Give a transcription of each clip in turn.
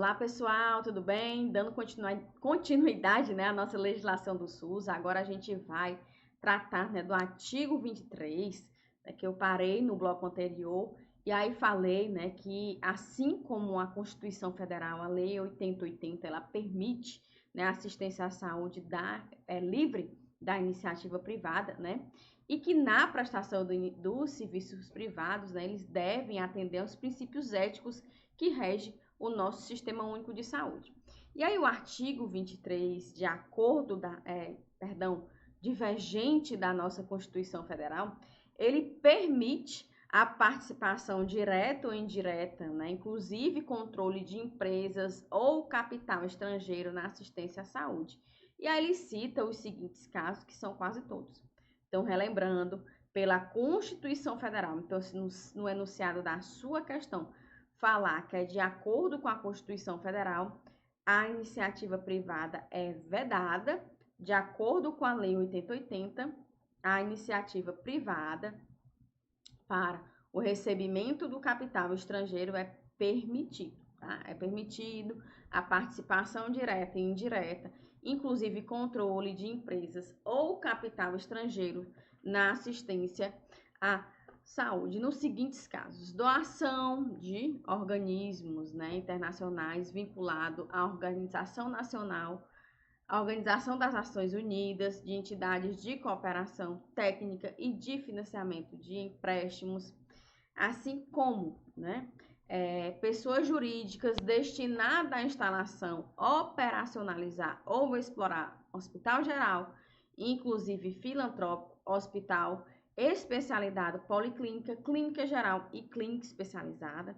Olá pessoal, tudo bem? Dando continuidade, né, à nossa legislação do SUS, agora a gente vai tratar, né, do artigo 23, né, que eu parei no bloco anterior, e aí falei, né, que assim como a Constituição Federal, a Lei 8080, ela permite, né, assistência à saúde livre da iniciativa privada, né, e que na prestação dos serviços privados, né, eles devem atender aos princípios éticos que regem o nosso Sistema Único de Saúde. E aí o artigo 23, divergente da nossa Constituição Federal, ele permite a participação direta ou indireta, né, inclusive controle de empresas ou capital estrangeiro na assistência à saúde. E aí ele cita os seguintes casos, que são quase todos. Então, relembrando, pela Constituição Federal, então, no enunciado da sua questão, falar que é de acordo com a Constituição Federal, a iniciativa privada é vedada, de acordo com a Lei 8080, a iniciativa privada para o recebimento do capital estrangeiro é permitido, tá? É permitido a participação direta e indireta, inclusive controle de empresas ou capital estrangeiro na assistência à saúde, nos seguintes casos: doação de organismos, né, internacionais vinculado à Organização Nacional, à Organização das Nações Unidas, de entidades de cooperação técnica e de financiamento de empréstimos, assim como, né, pessoas jurídicas destinadas à instalação, operacionalizar ou explorar hospital geral, inclusive filantrópico, hospital, especialidade policlínica, clínica geral e clínica especializada,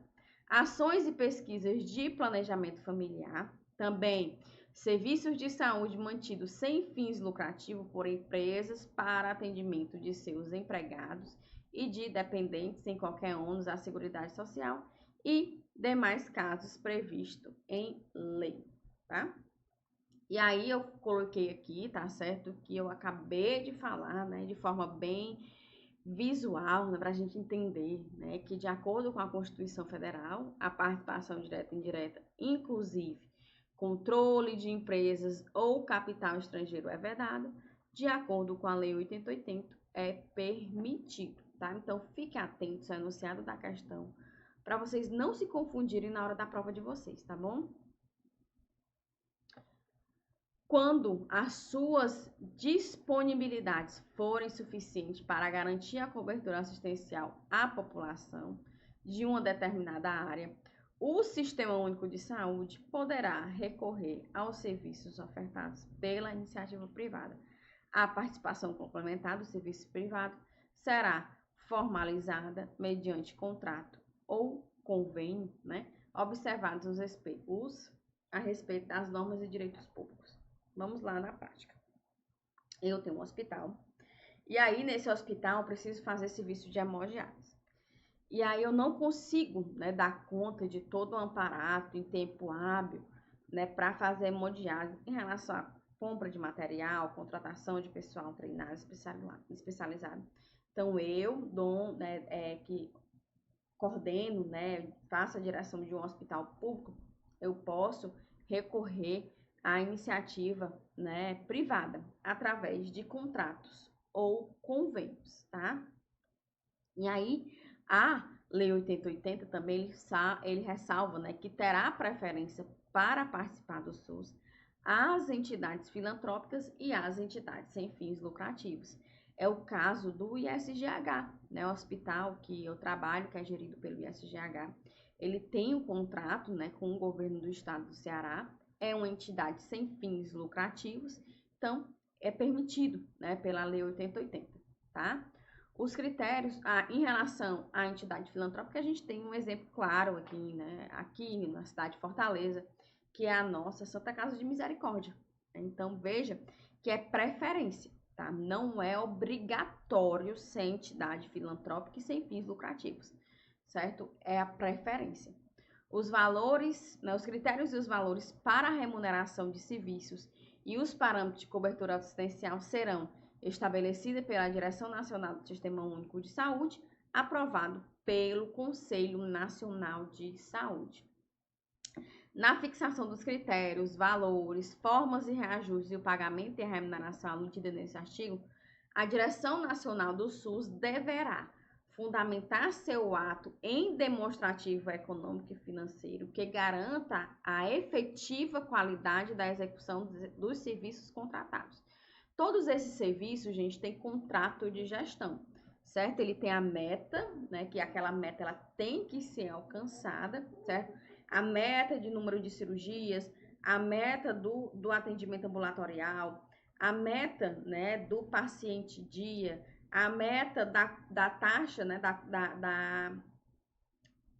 ações e pesquisas de planejamento familiar, também serviços de saúde mantidos sem fins lucrativos por empresas para atendimento de seus empregados e de dependentes sem qualquer ônus à Seguridade Social e demais casos previstos em lei, tá? E aí eu coloquei aqui, tá certo, que eu acabei de falar, né, de forma bem visual, né, para a gente entender, né, que de acordo com a Constituição Federal, a participação direta e indireta, inclusive controle de empresas ou capital estrangeiro é vedado, de acordo com a Lei 8080, é permitido, tá? Então, fiquem atentos ao enunciado da questão, para vocês não se confundirem na hora da prova de vocês, tá bom? Quando as suas disponibilidades forem suficientes para garantir a cobertura assistencial à população de uma determinada área, o Sistema Único de Saúde poderá recorrer aos serviços ofertados pela iniciativa privada. A participação complementar do serviço privado será formalizada mediante contrato ou convênio, né, observados a respeito das normas e direitos públicos. Vamos lá na prática. Eu tenho um hospital, e aí nesse hospital eu preciso fazer serviço de hemodiálise. E aí eu não consigo, né, dar conta de todo o aparato em tempo hábil, né, para fazer hemodiálise em relação à compra de material, contratação de pessoal treinado, especializado. Então eu que coordeno, né, faço a direção de um hospital público, eu posso recorrer à iniciativa, né, privada através de contratos ou convênios, tá? E aí a Lei 8080 também ele ressalva, né, que terá preferência para participar do SUS as entidades filantrópicas e as entidades sem fins lucrativos. É o caso do ISGH, né, o hospital que eu trabalho, que é gerido pelo ISGH. Ele tem um contrato, né, com o governo do estado do Ceará, é uma entidade sem fins lucrativos, então é permitido, né, pela Lei 8080, tá? Os critérios em relação à entidade filantrópica, a gente tem um exemplo claro aqui, né, aqui na cidade de Fortaleza, que é a nossa Santa Casa de Misericórdia. Então, veja que é preferência, tá? Não é obrigatório ser entidade filantrópica e sem fins lucrativos, certo? É a preferência. Os valores, né, os critérios e os valores para a remuneração de serviços e os parâmetros de cobertura assistencial serão estabelecidos pela Direção Nacional do Sistema Único de Saúde, aprovado pelo Conselho Nacional de Saúde. Na fixação dos critérios, valores, formas e reajustes e o pagamento e a remuneração aludida nesse artigo, a Direção Nacional do SUS deverá fundamentar seu ato em demonstrativo econômico e financeiro que garanta a efetiva qualidade da execução dos serviços contratados. Todos esses serviços, gente, têm contrato de gestão, certo? Ele tem a meta, né, que aquela meta ela tem que ser alcançada, certo? A meta de número de cirurgias, a meta do atendimento ambulatorial, a meta, né, do paciente dia, a meta da taxa, né,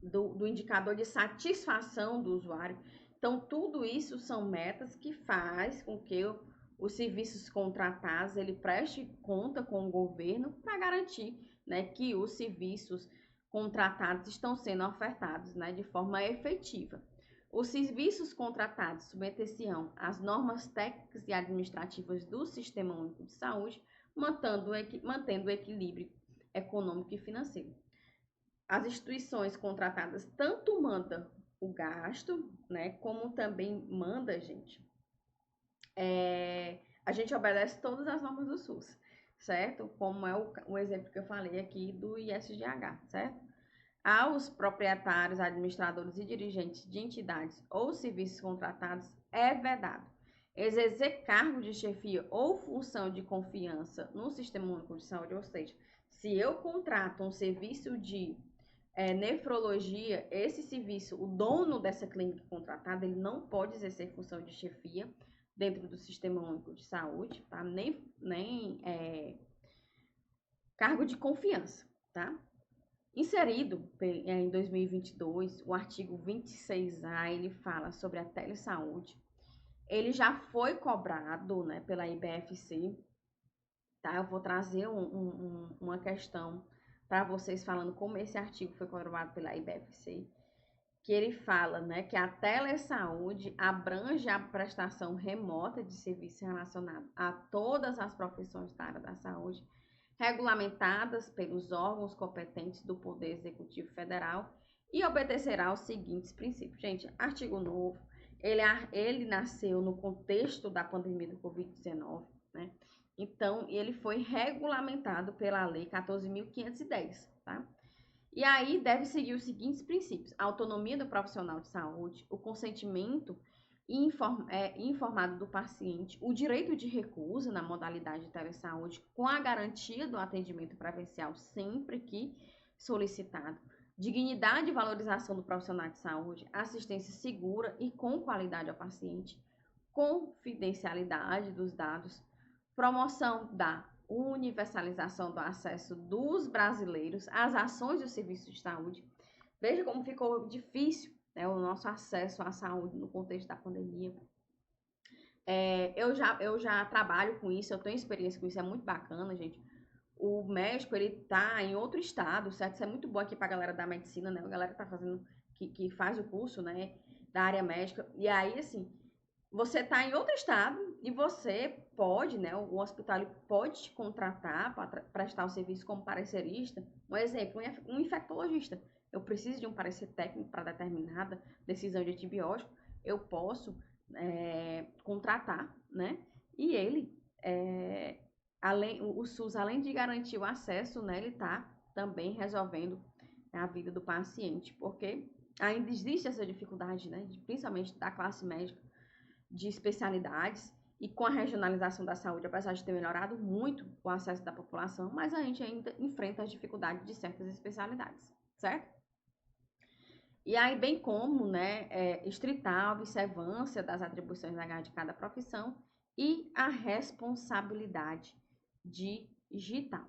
do indicador de satisfação do usuário. Então, tudo isso são metas que faz com que os serviços contratados ele preste conta com o governo para garantir, né, que os serviços contratados estão sendo ofertados, né, de forma efetiva. Os serviços contratados submeter-se-ão às normas técnicas e administrativas do Sistema Único de Saúde, mantendo o equilíbrio econômico e financeiro. As instituições contratadas tanto mandam o gasto, né, como também manda, gente, a gente obedece todas as normas do SUS, certo? Como é o exemplo que eu falei aqui do ISGH, certo? Aos proprietários, administradores e dirigentes de entidades ou serviços contratados é vedado exercer cargo de chefia ou função de confiança no Sistema Único de Saúde, ou seja, se eu contrato um serviço de nefrologia, esse serviço, o dono dessa clínica contratada, ele não pode exercer função de chefia dentro do Sistema Único de Saúde, tá? Nem cargo de confiança, tá? Inserido em 2022, o artigo 26A, ele fala sobre a telesaúde. Ele já foi cobrado, né, pela IBFC, tá? Eu vou trazer uma questão para vocês falando como esse artigo foi cobrado pela IBFC, que ele fala, né, que a telesaúde abrange a prestação remota de serviço relacionado a todas as profissões da área da saúde, regulamentadas pelos órgãos competentes do Poder Executivo Federal e obedecerá aos seguintes princípios. Gente, artigo novo, ele nasceu no contexto da pandemia do Covid-19, né? Então, ele foi regulamentado pela Lei 14.510, tá? E aí deve seguir os seguintes princípios: a autonomia do profissional de saúde, o consentimento informado do paciente, o direito de recusa na modalidade de telesaúde, com a garantia do atendimento presencial sempre que solicitado, dignidade e valorização do profissional de saúde, assistência segura e com qualidade ao paciente, confidencialidade dos dados, promoção da universalização do acesso dos brasileiros às ações do serviço de saúde. Veja como ficou difícil, né, o nosso acesso à saúde no contexto da pandemia. Eu já trabalho com isso, eu tenho experiência com isso, é muito bacana, gente. O médico, ele tá em outro estado, certo? Isso é muito bom aqui pra galera da medicina, né? A galera que tá fazendo, que faz o curso, né, da área médica. E aí, assim, você tá em outro estado e você pode, né, o hospital ele pode te contratar para prestar o serviço como parecerista. Um exemplo, um infectologista. Eu preciso de um parecer técnico para determinada decisão de antibiótico, eu posso contratar, né? E ele, o SUS, além de garantir o acesso, né, ele está também resolvendo a vida do paciente, porque ainda existe essa dificuldade, né, principalmente da classe médica, de especialidades, e com a regionalização da saúde, apesar de ter melhorado muito o acesso da população, mas a gente ainda enfrenta as dificuldades de certas especialidades, certo? E aí, bem como, né, estritar a observância das atribuições legais de cada profissão e a responsabilidade digital.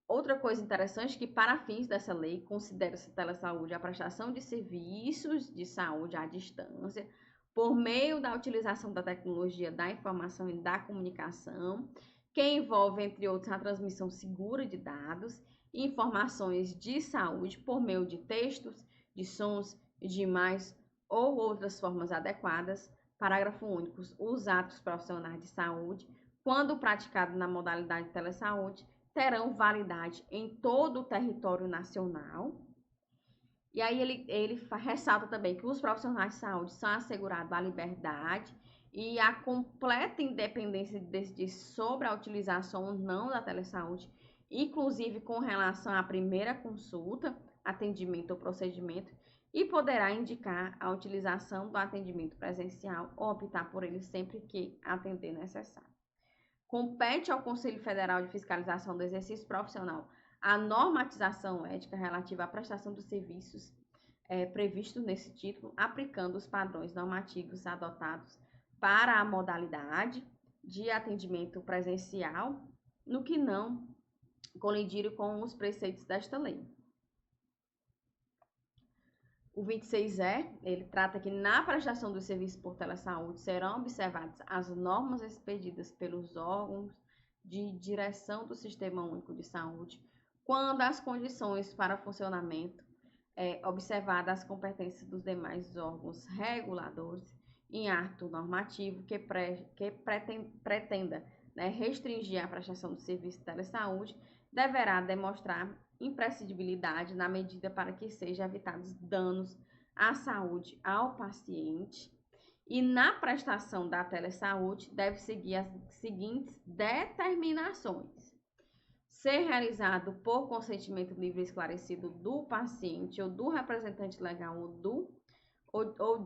Outra coisa interessante é que, para fins dessa lei, considera-se telesaúde a prestação de serviços de saúde à distância, por meio da utilização da tecnologia da informação e da comunicação, que envolve, entre outros, a transmissão segura de dados e informações de saúde por meio de textos, de sons, de imagens ou outras formas adequadas. Parágrafo único. Os atos profissionais de saúde, quando praticados na modalidade de telesaúde, terão validade em todo o território nacional E aí ressalta também que os profissionais de saúde são assegurados a liberdade e a completa independência de decidir sobre a utilização ou não da telesaúde, inclusive com relação à primeira consulta, atendimento ou procedimento, e poderá indicar a utilização do atendimento presencial ou optar por ele sempre que atender necessário. Compete ao Conselho Federal de Fiscalização do Exercício Profissional a normatização ética relativa à prestação dos serviços previstos nesse título, aplicando os padrões normativos adotados para a modalidade de atendimento presencial, no que não colidir com os preceitos desta lei. O 26E, ele trata que na prestação do serviço por telesaúde serão observadas as normas expedidas pelos órgãos de direção do Sistema Único de Saúde, quando as condições para funcionamento observadas as competências dos demais órgãos reguladores em ato normativo que pretenda restringir a prestação do serviço de telesaúde, deverá demonstrar imprescindibilidade na medida para que sejam evitados danos à saúde ao paciente. E na prestação da telesaúde deve seguir as seguintes determinações: ser realizado por consentimento livre e esclarecido do paciente ou do representante legal ou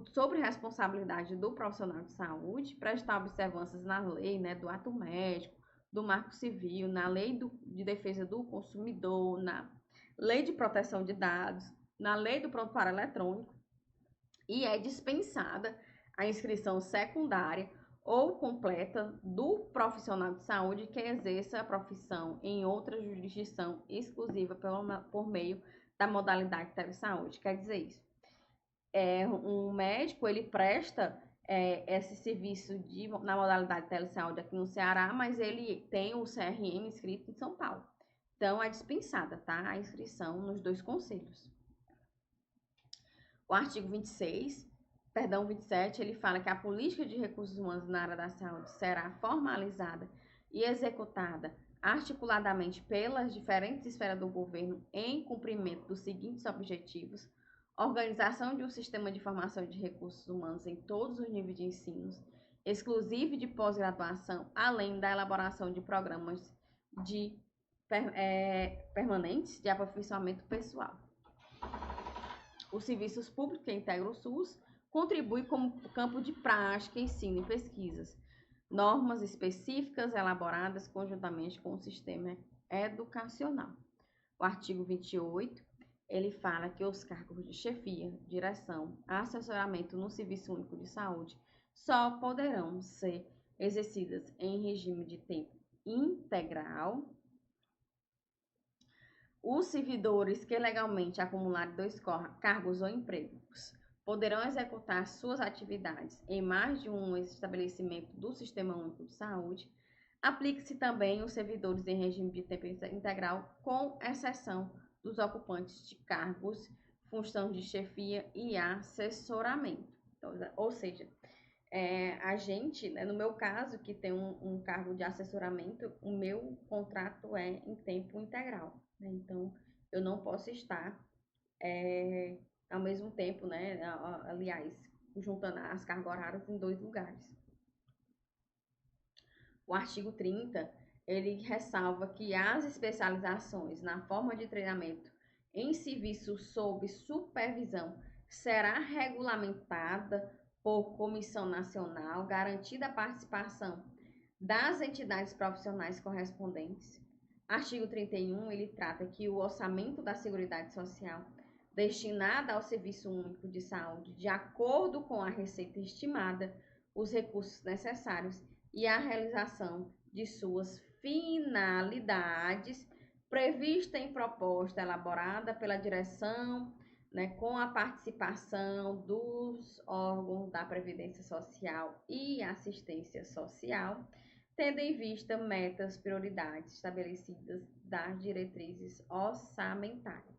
sobre responsabilidade do profissional de saúde, prestar observâncias na lei, do ato médico, do Marco Civil, na lei de defesa do consumidor, na lei de proteção de dados, na lei do prontuário eletrônico, e é dispensada a inscrição secundária ou completa do profissional de saúde que exerça a profissão em outra jurisdição exclusiva por meio da modalidade de telesaúde. Quer dizer isso. Um médico, ele presta esse serviço na modalidade de telesaúde aqui no Ceará, mas ele tem o CRM inscrito em São Paulo. Então, é dispensada, tá? A inscrição nos dois conselhos. O artigo 27, ele fala que a política de recursos humanos na área da saúde será formalizada e executada articuladamente pelas diferentes esferas do governo em cumprimento dos seguintes objetivos: organização de um sistema de formação de recursos humanos em todos os níveis de ensino, exclusivo de pós-graduação, além da elaboração de programas permanentes de aperfeiçoamento pessoal. Os serviços públicos que integram o SUS contribuem como campo de prática, ensino e pesquisas. Normas específicas elaboradas conjuntamente com o sistema educacional. O artigo 28, ele fala que os cargos de chefia, direção, assessoramento no Serviço Único de Saúde só poderão ser exercidas em regime de tempo integral. Os servidores que legalmente acumularem 2 cargos ou empregos poderão executar suas atividades em mais de um estabelecimento do Sistema Único de Saúde. Aplique-se também os servidores em regime de tempo integral, com exceção dos ocupantes de cargos, função de chefia e assessoramento. Então, ou seja, a gente, no meu caso, que tem um cargo de assessoramento, o meu contrato é em tempo integral. Então, eu não posso estar ao mesmo tempo, aliás, juntando as cargas horárias em 2 lugares. O artigo 30, ele ressalva que as especializações na forma de treinamento em serviço sob supervisão será regulamentada por comissão nacional, garantida a participação das entidades profissionais correspondentes. Artigo 31, ele trata que o orçamento da Seguridade Social destinado ao Serviço Único de Saúde, de acordo com a receita estimada, os recursos necessários e a realização de suas finalidades prevista em proposta elaborada pela direção, com a participação dos órgãos da Previdência Social e Assistência Social, tendo em vista metas, prioridades estabelecidas das diretrizes orçamentárias.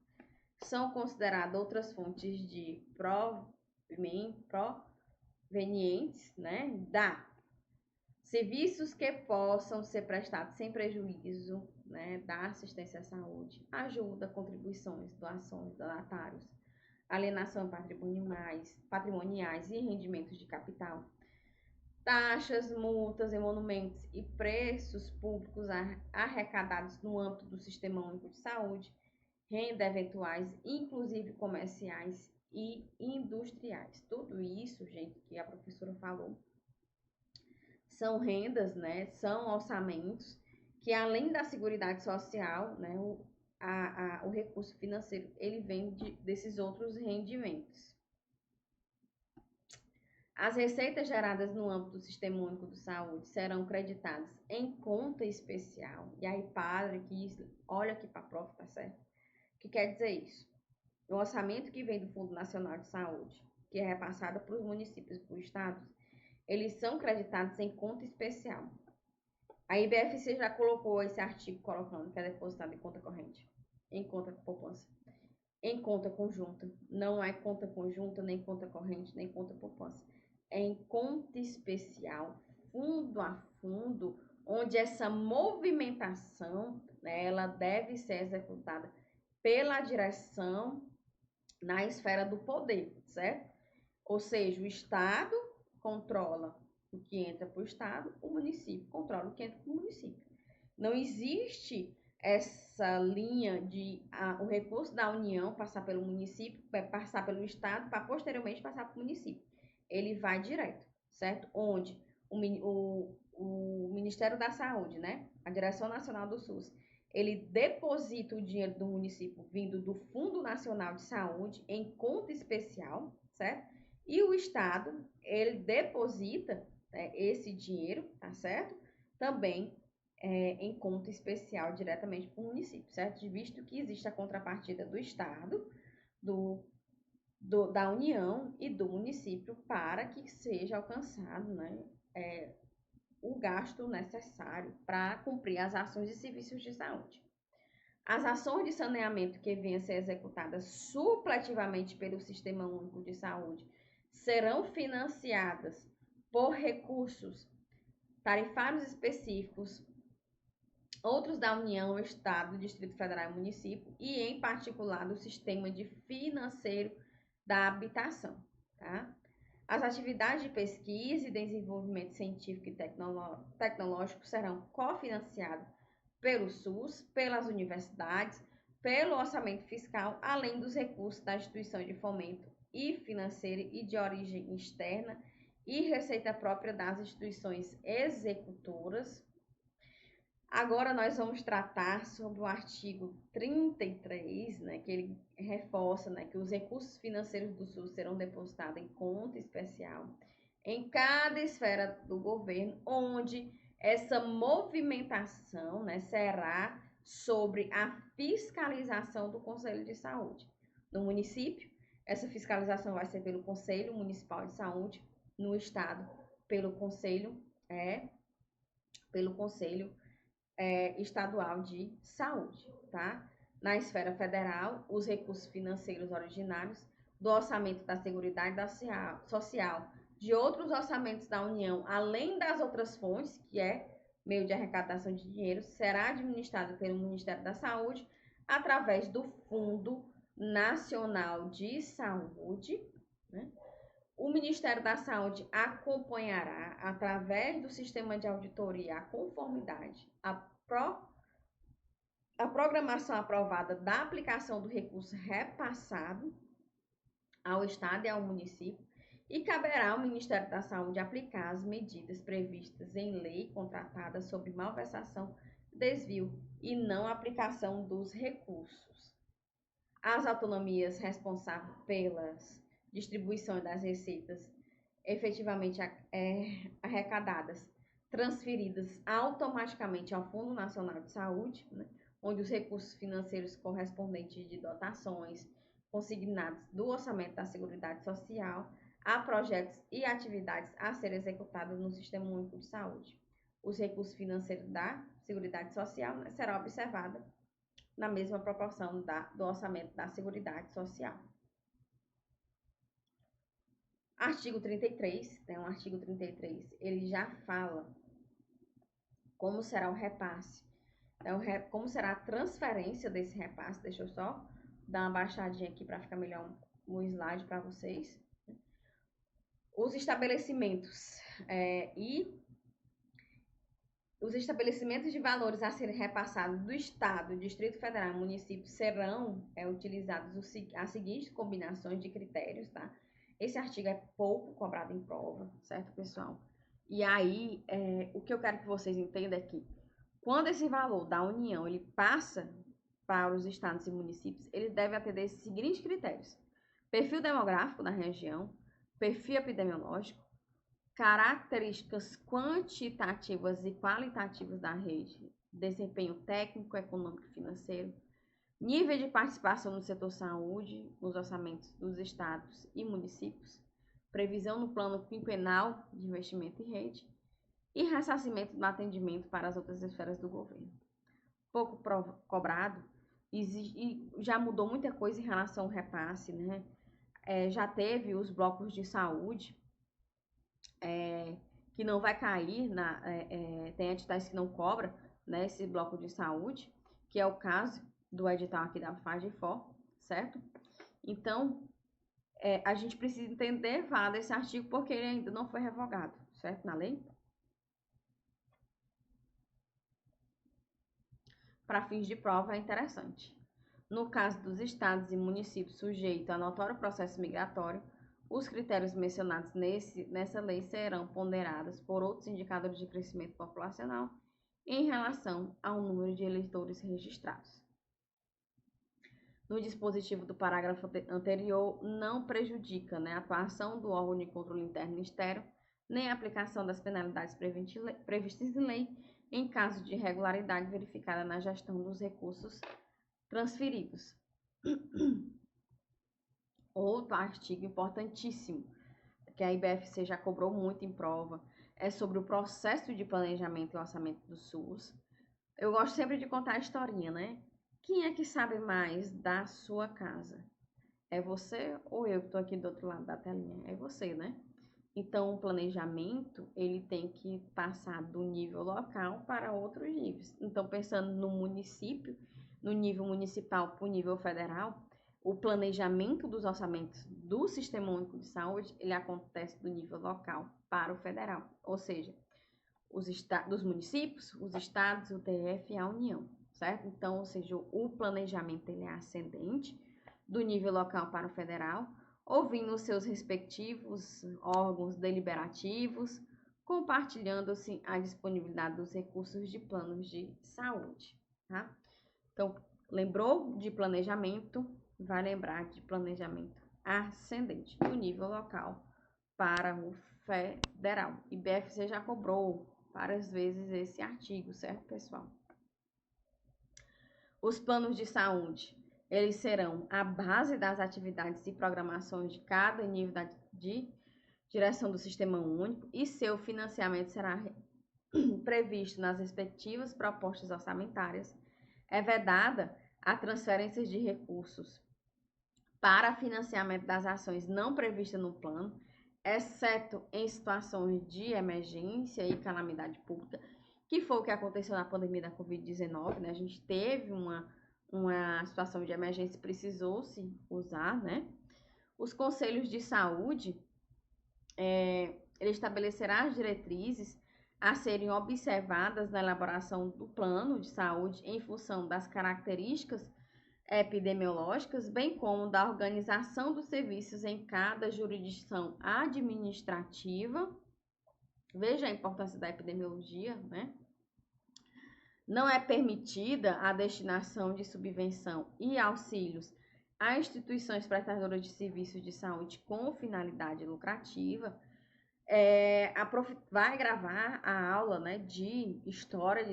São consideradas outras fontes de provenientes, da serviços que possam ser prestados sem prejuízo, da assistência à saúde, ajuda, contribuições, doações, donatários, alienação patrimoniais e rendimentos de capital, taxas, multas, emolumentos e preços públicos arrecadados no âmbito do Sistema Único de Saúde, renda eventuais, inclusive comerciais e industriais. Tudo isso, gente, que a professora falou, são rendas, né? São orçamentos que, além da Seguridade Social, né? O recurso financeiro, ele vem desses outros rendimentos. As receitas geradas no âmbito do Sistema Único de Saúde serão creditadas em conta especial. E aí, padre, olha aqui para a prova, tá certo? O que quer dizer isso? O orçamento que vem do Fundo Nacional de Saúde, que é repassado para os municípios e para os estados, eles são creditados em conta especial. A IBFC já colocou esse artigo colocando que é depositado em conta corrente, em conta poupança, em conta conjunta. Não é conta conjunta, nem conta corrente, nem conta poupança. É em conta especial, fundo a fundo, onde essa movimentação, né, ela deve ser executada pela direção na esfera do poder, certo? Ou seja, o Estado controla o que entra para o Estado, o município controla o que entra para o município. Não existe essa linha de o recurso da União passar pelo município, passar pelo Estado, para posteriormente passar para o município. Ele vai direto, certo? Onde o Ministério da Saúde, né? A Direção Nacional do SUS, ele deposita o dinheiro do município vindo do Fundo Nacional de Saúde em conta especial, certo? E o Estado, ele deposita, né, esse dinheiro, tá certo? Também em conta especial diretamente para o município, certo? Visto que existe a contrapartida do Estado, da União e do município para que seja alcançado, né, o gasto necessário para cumprir as ações e serviços de saúde. As ações de saneamento que venham a ser executadas supletivamente pelo Sistema Único de Saúde serão financiadas por recursos tarifários específicos, outros da União, Estado, Distrito Federal e Município, e em particular do Sistema financeiro da habitação, tá? As atividades de pesquisa e desenvolvimento científico e tecnológico serão cofinanciadas pelo SUS, pelas universidades, pelo orçamento fiscal, além dos recursos da instituição de fomento e financeira e de origem externa e receita própria das instituições executoras. Agora nós vamos tratar sobre o artigo 33, né, que ele reforça, né, que os recursos financeiros do SUS serão depositados em conta especial em cada esfera do governo, onde essa movimentação, né, será sobre a fiscalização do Conselho de Saúde. No município, essa fiscalização vai ser pelo Conselho Municipal de Saúde, no estado, pelo Conselho Estadual de Saúde, tá? Na esfera federal, os recursos financeiros originários do orçamento da Seguridade Social, de outros orçamentos da União, além das outras fontes, que é meio de arrecadação de dinheiro, será administrado pelo Ministério da Saúde através do Fundo Nacional de Saúde, né? O Ministério da Saúde acompanhará, através do sistema de auditoria, a conformidade, a programação aprovada da aplicação do recurso repassado ao Estado e ao município, e caberá ao Ministério da Saúde aplicar as medidas previstas em lei contratada sobre malversação, desvio e não aplicação dos recursos. As autonomias responsáveis pelas distribuição das receitas efetivamente arrecadadas, transferidas automaticamente ao Fundo Nacional de Saúde, né, onde os recursos financeiros correspondentes de dotações consignados do orçamento da Seguridade Social a projetos e atividades a serem executados no Sistema Único de Saúde. Os recursos financeiros da Seguridade Social, né, será observada na mesma proporção do orçamento da Seguridade Social. Artigo 33, né, o artigo 33, ele já fala como será o repasse, então, como será a transferência desse repasse. Deixa eu só dar uma baixadinha aqui para ficar melhor o slide para vocês. Os estabelecimentos os estabelecimentos de valores a serem repassados do Estado, Distrito Federal e município serão utilizados as seguintes combinações de critérios, tá? Esse artigo é pouco cobrado em prova, certo, pessoal? E aí, o que eu quero que vocês entendam é que quando esse valor da União ele passa para os estados e municípios, eles devem atender esses seguintes critérios: perfil demográfico da região, perfil epidemiológico, características quantitativas e qualitativas da rede, desempenho técnico, econômico e financeiro, nível de participação no setor saúde, nos orçamentos dos estados e municípios, previsão no plano quinquenal de investimento em rede e ressarcimento do atendimento para as outras esferas do governo. Pouco cobrado, e já mudou muita coisa em relação ao repasse, né? Já teve os blocos de saúde, que não vai cair, tem entidades que não cobram, né, esse bloco de saúde, que é o caso do edital aqui da FAGFOR, certo? Então, a gente precisa entender, falar desse artigo, porque ele ainda não foi revogado, certo, na lei? Para fins de prova é interessante. No caso dos estados e municípios sujeitos a notório processo migratório, os critérios mencionados nessa lei serão ponderados por outros indicadores de crescimento populacional em relação ao número de eleitores registrados. No dispositivo do parágrafo anterior, não prejudica, né, a atuação do órgão de controle interno e externo, nem a aplicação das penalidades previstas em lei em caso de irregularidade verificada na gestão dos recursos transferidos. Outro artigo importantíssimo, que a IBFC já cobrou muito em prova, é sobre o processo de planejamento e orçamento do SUS. Eu gosto sempre de contar a historinha, né? Quem é que sabe mais da sua casa? É você ou eu que estou aqui do outro lado da telinha? É você, né? Então, o planejamento, ele tem que passar do nível local para outros níveis. Então, pensando no município, no nível municipal para o nível federal, o planejamento dos orçamentos do Sistema Único de Saúde, ele acontece do nível local para o federal. Ou seja, dos municípios, os estados, o DF e a União, certo? Então, ou seja, o planejamento, ele é ascendente do nível local para o federal, ouvindo os seus respectivos órgãos deliberativos, compartilhando-se a disponibilidade dos recursos de planos de saúde, tá? Então, lembrou de planejamento, vai lembrar de planejamento ascendente, do nível local para o federal. IBFC já cobrou várias vezes esse artigo, certo, pessoal? Os planos de saúde, eles serão a base das atividades e programações de cada nível de direção do Sistema Único e seu financiamento será previsto nas respectivas propostas orçamentárias. É vedada a transferência de recursos para financiamento das ações não previstas no plano, exceto em situações de emergência e calamidade pública, que foi o que aconteceu na pandemia da Covid-19, né? A gente teve uma situação de emergência e precisou-se usar, né? Os conselhos de saúde, ele estabelecerá as diretrizes a serem observadas na elaboração do plano de saúde em função das características epidemiológicas, bem como da organização dos serviços em cada jurisdição administrativa. Veja a importância da epidemiologia, né? Não é permitida a destinação de subvenção e auxílios a instituições prestadoras de serviços de saúde com finalidade lucrativa. A prof vai gravar a aula, né, de história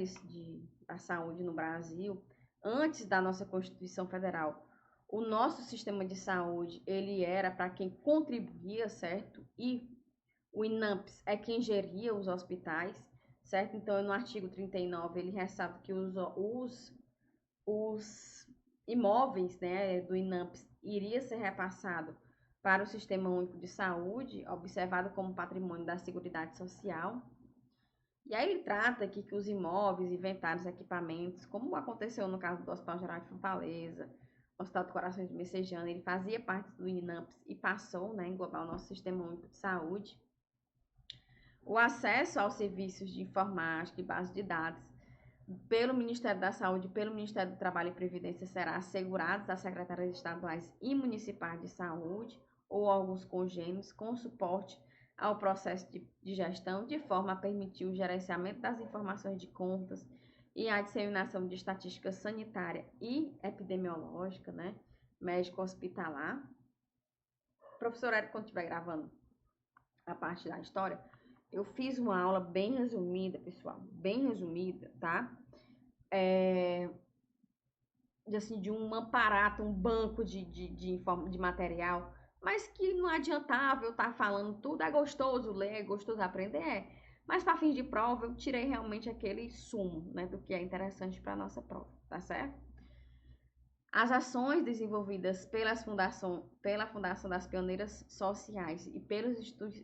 da saúde no Brasil, antes da nossa Constituição Federal. O nosso sistema de saúde, ele era para quem contribuía, certo? E o INAMPS é quem geria os hospitais, certo? Então, no artigo 39, ele ressalta que os imóveis, né, do INAMPS iria ser repassado para o Sistema Único de Saúde, observado como patrimônio da Seguridade Social. E aí ele trata aqui que os imóveis, inventários, equipamentos, como aconteceu no caso do Hospital Geral de Fortaleza, Hospital do Coração de Messejana, ele fazia parte do INAMPS e passou, né, a englobar o nosso Sistema Único de Saúde. O acesso aos serviços de informática e base de dados pelo Ministério da Saúde e pelo Ministério do Trabalho e Previdência será assegurado às secretarias estaduais e municipais de saúde ou órgãos congêneres com suporte ao processo de gestão, de forma a permitir o gerenciamento das informações de contas e a disseminação de estatística sanitária e epidemiológica, né, médico-hospitalar. Professor Érico, quando estiver gravando a parte da história, eu fiz uma aula bem resumida, pessoal, bem resumida, tá? De um aparato, um banco de material, mas que não adiantava eu estar falando tudo, é gostoso ler, é gostoso aprender, mas para fins de prova eu tirei realmente aquele sumo, né, do que é interessante para a nossa prova, tá certo? As ações desenvolvidas pela Fundação das Pioneiras Sociais e pelos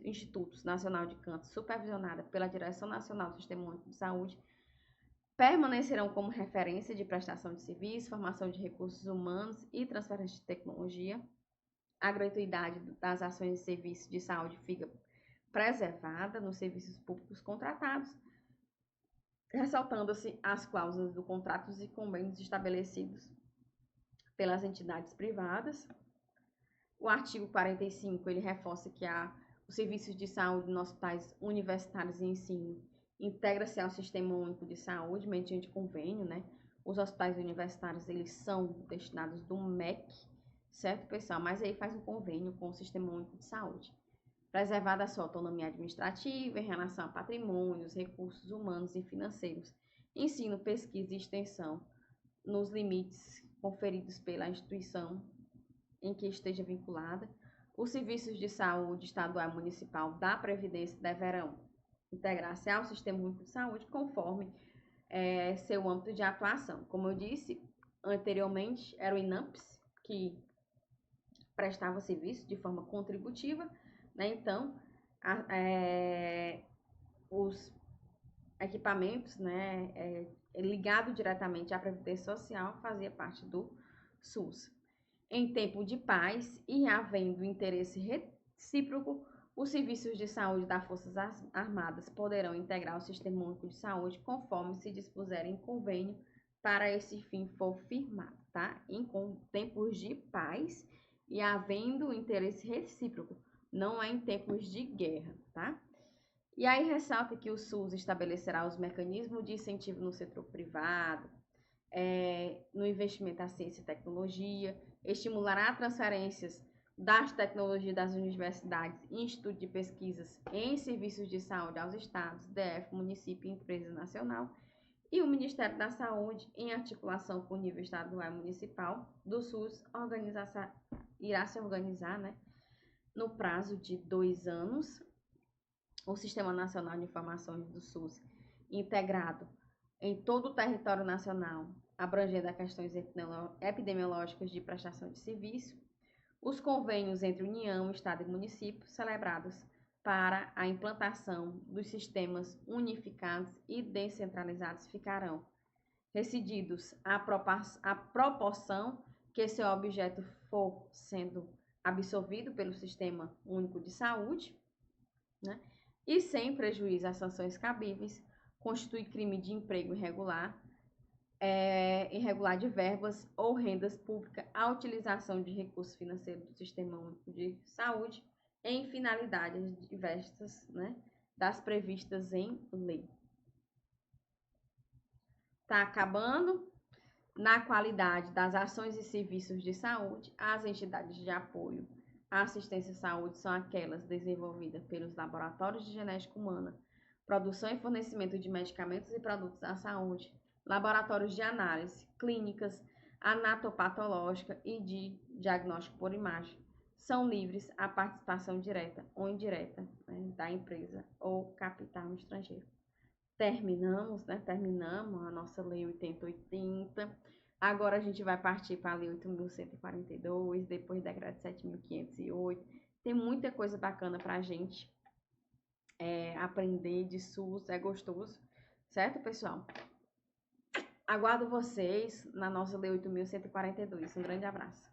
Institutos Nacional de Canto, supervisionada pela Direção Nacional do Sistema Único de Saúde, permanecerão como referência de prestação de serviço, formação de recursos humanos e transferência de tecnologia. A gratuidade das ações de serviço de saúde fica preservada nos serviços públicos contratados, ressaltando-se as cláusulas dos contratos e convênios estabelecidos pelas entidades privadas. O artigo 45, ele reforça que os serviços de saúde nos hospitais universitários e ensino integra-se ao Sistema Único de Saúde mediante convênio, né? Os hospitais universitários, eles são destinados do MEC, certo, pessoal? Mas aí faz um convênio com o Sistema Único de Saúde. Preservada a sua autonomia administrativa em relação a patrimônios, recursos humanos e financeiros, ensino, pesquisa e extensão nos limites conferidos pela instituição em que esteja vinculada. Os serviços de saúde estadual e municipal da Previdência deverão integrar-se ao Sistema Único de Saúde conforme seu âmbito de atuação. Como eu disse anteriormente, era o INAMPS que prestava serviço de forma contributiva, né? Então, os equipamentos, né, ligado diretamente à Previdência Social, fazia parte do SUS. Em tempo de paz e havendo interesse recíproco, os serviços de saúde das Forças Armadas poderão integrar o Sistema Único de Saúde conforme se dispuserem em convênio para esse fim for firmado, tá? Em tempos de paz e havendo interesse recíproco, não é em tempos de guerra, tá? E aí ressalta que o SUS estabelecerá os mecanismos de incentivo no setor privado, no investimento à ciência e tecnologia, estimulará transferências das tecnologias das universidades e institutos de pesquisas em serviços de saúde aos estados, DF, município e empresa nacional, e o Ministério da Saúde, em articulação com o nível estadual e municipal do SUS, irá se organizar, né, no prazo de 2 anos, o Sistema Nacional de Informações do SUS, integrado em todo o território nacional, abrangendo as questões epidemiológicas de prestação de serviço, os convênios entre União, Estado e município, celebrados para a implantação dos sistemas unificados e descentralizados, ficarão resididos à proporção que seu objeto for sendo absorvido pelo Sistema Único de Saúde, né? E sem prejuízo às sanções cabíveis, constitui crime de emprego irregular de verbas ou rendas públicas a utilização de recursos financeiros do Sistema Único de Saúde em finalidades diversas, né, das previstas em lei. Está acabando. Na qualidade das ações e serviços de saúde, as entidades de apoio à assistência à saúde são aquelas desenvolvidas pelos laboratórios de genética humana, produção e fornecimento de medicamentos e produtos da saúde, laboratórios de análise, clínicas, anatopatológica e de diagnóstico por imagem. São livres à participação direta ou indireta, né, da empresa ou capital estrangeiro. Terminamos a nossa Lei 8080. Agora a gente vai partir para a Lei 8.142, depois da Decreto 7.508. Tem muita coisa bacana para a gente aprender de SUS, é gostoso, certo, pessoal? Aguardo vocês na nossa Lei 8.142. Um grande abraço.